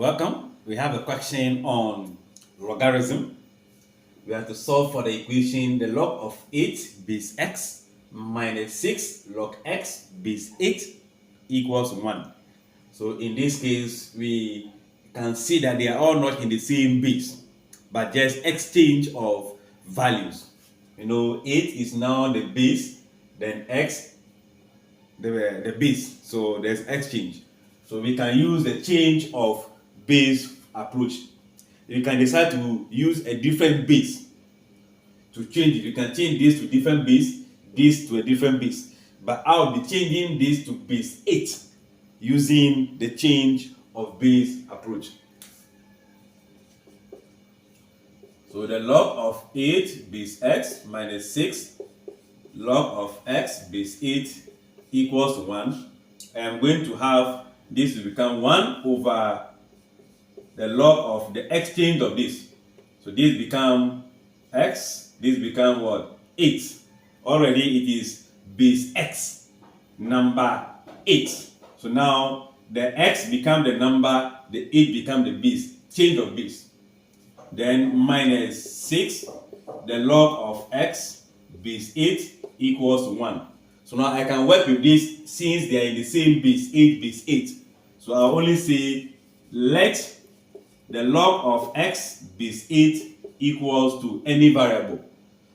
Welcome. We have a question on logarithm. We have to solve for the equation the log of 8 base x minus 6 log x base 8 equals 1. So in this case, we can see that they are all not in the same base, but just exchange of values. 8 is now the base, then x the base. So there's exchange. So we can use the change of base approach. You can decide to use a different base to change it. You can change this to different base, this to a different base. But I'll be changing this to base 8 using the change of base approach. So the log of 8 base x minus 6 log of x base 8 equals 1. I am going to have this will become 1 over the log of the exchange of this. So this become x, this become what? 8. Already it is base x, number 8. So now the x become the number, the 8 become the base, change of base. Then minus 6, the log of x base 8 equals 1. So now I can work with this since they are in the same base, 8 base 8. So I'll only say let the log of x base 8 equals to any variable.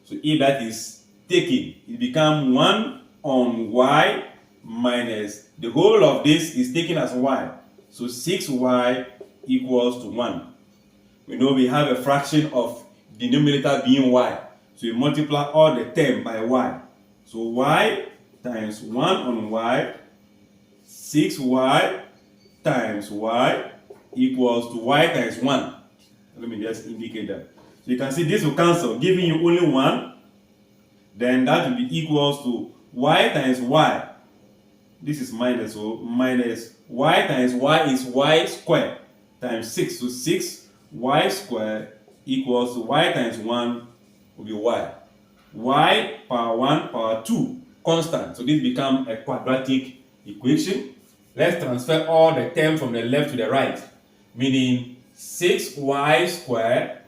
So if that is taken, it becomes 1 on y minus the whole of this is taken as y. So 6y equals to 1. We know we have a fraction of denominator being y. So we multiply all the term by y. So y times 1 on y, 6y times y equals to y times 1. Let me just indicate that. So you can see this will cancel, giving you only 1. Then that will be equals to y times y. This is minus, so minus y times y is y squared times 6. So 6y squared equals to y times 1 will be y. Y power 1 power 2 constant. So this becomes a quadratic equation. Let's transfer all the terms from the left to the right. Meaning 6y squared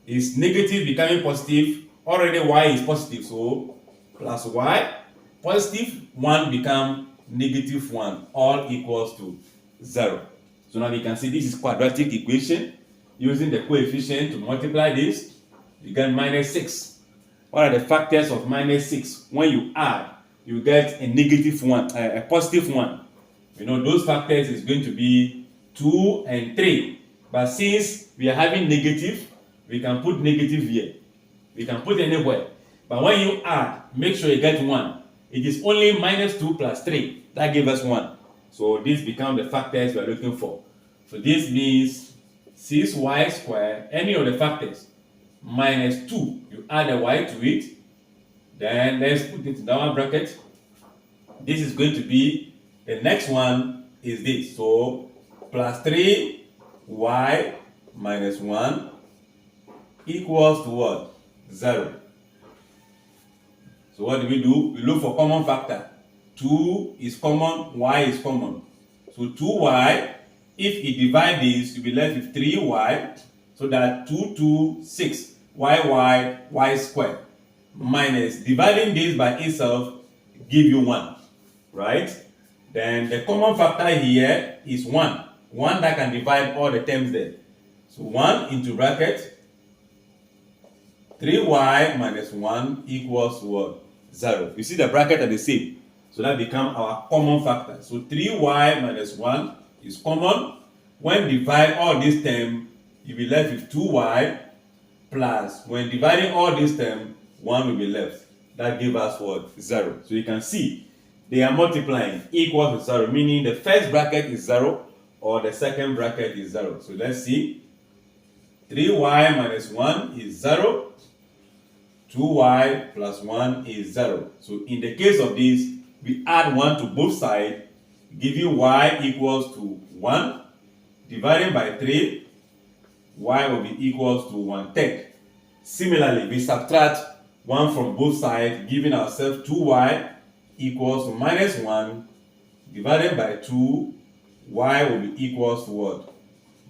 is negative becoming positive. Already y is positive, so plus y. Positive 1 become negative 1. All equals to 0. So now we can see this is quadratic equation. Using the coefficient to multiply this, you get minus 6. What are the factors of minus 6? When you add, you get a negative 1, a positive 1. Those factors is going to be 2 and 3. But since we are having negative, we can put negative here. We can put anywhere. But when you add, make sure you get 1. It is only minus 2 plus 3. That gives us 1. So this becomes the factors we are looking for. So this means 6y squared, any of the factors, minus 2. You add a y to it. Then let's put it in our bracket. This is going to be, the next one is this. So plus 3y minus 1 equals to what? 0. So what do? We look for common factor. 2 is common, y is common. So 2y, if you divide this, you'll be left with 3y. So that 2, 2, 6, y squared. Minus, dividing this by itself, give you 1. Right? Then the common factor here is 1. 1 that can divide all the terms there. So 1 into bracket, 3y minus 1 equals what? 0. You see the bracket are the same. So that becomes our common factor. So 3y minus 1 is common. When divide all these terms, you'll be left with 2y plus, when dividing all these terms, 1 will be left. That gives us what? 0. So you can see they are multiplying equal to 0, meaning the first bracket is 0 or the second bracket is 0. So let's see. 3y minus 1 is 0. 2y plus 1 is 0. So in the case of this, we add 1 to both sides, giving y equals to 1. Dividing by 3, y will be equals to 1/3. Similarly, we subtract 1 from both sides, giving ourselves 2y equals to minus 1. Divided by 2, y will be equals to what?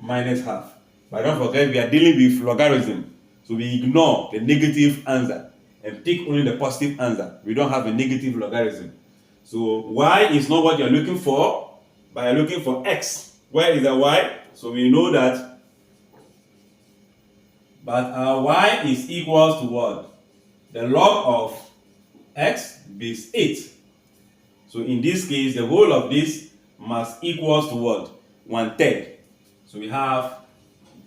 minus half. But don't forget, we are dealing with logarithm. So we ignore the negative answer and pick only the positive answer. We don't have a negative logarithm. So y is not what you're looking for, but you're looking for x. Where is the y? So we know that. But our y is equals to what? The log of x base 8. So in this case, the whole of this must equals to what? 1/3. So we have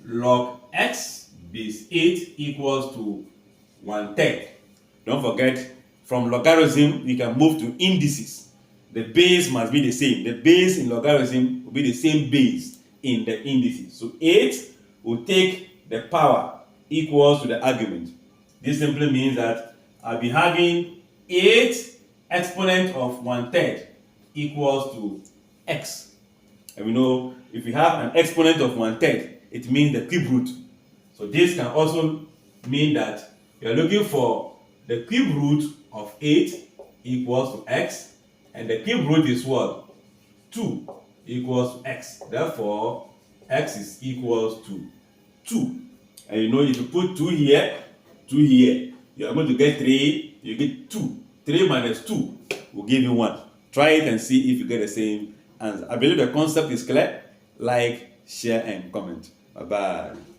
log x base 8 equals to 1/3. Don't forget, from logarithm, we can move to indices. The base must be the same. The base in logarithm will be the same base in the indices. So 8 will take the power equals to the argument. This simply means that I'll be having 8 exponent of 1/3 equals to x. And we know if we have an exponent of 1/3, it means the cube root. So this can also mean that you're looking for the cube root of 8 equals to x, and the cube root is what? 2 equals to x. Therefore, x is equals to 2. And you know, if you put 2 here, 2 here, you are going to get 3, you get 2. 3 minus 2 will give you 1. Try it and see if you get the same answer. I believe the concept is clear. Like, share, and comment. Bye-bye.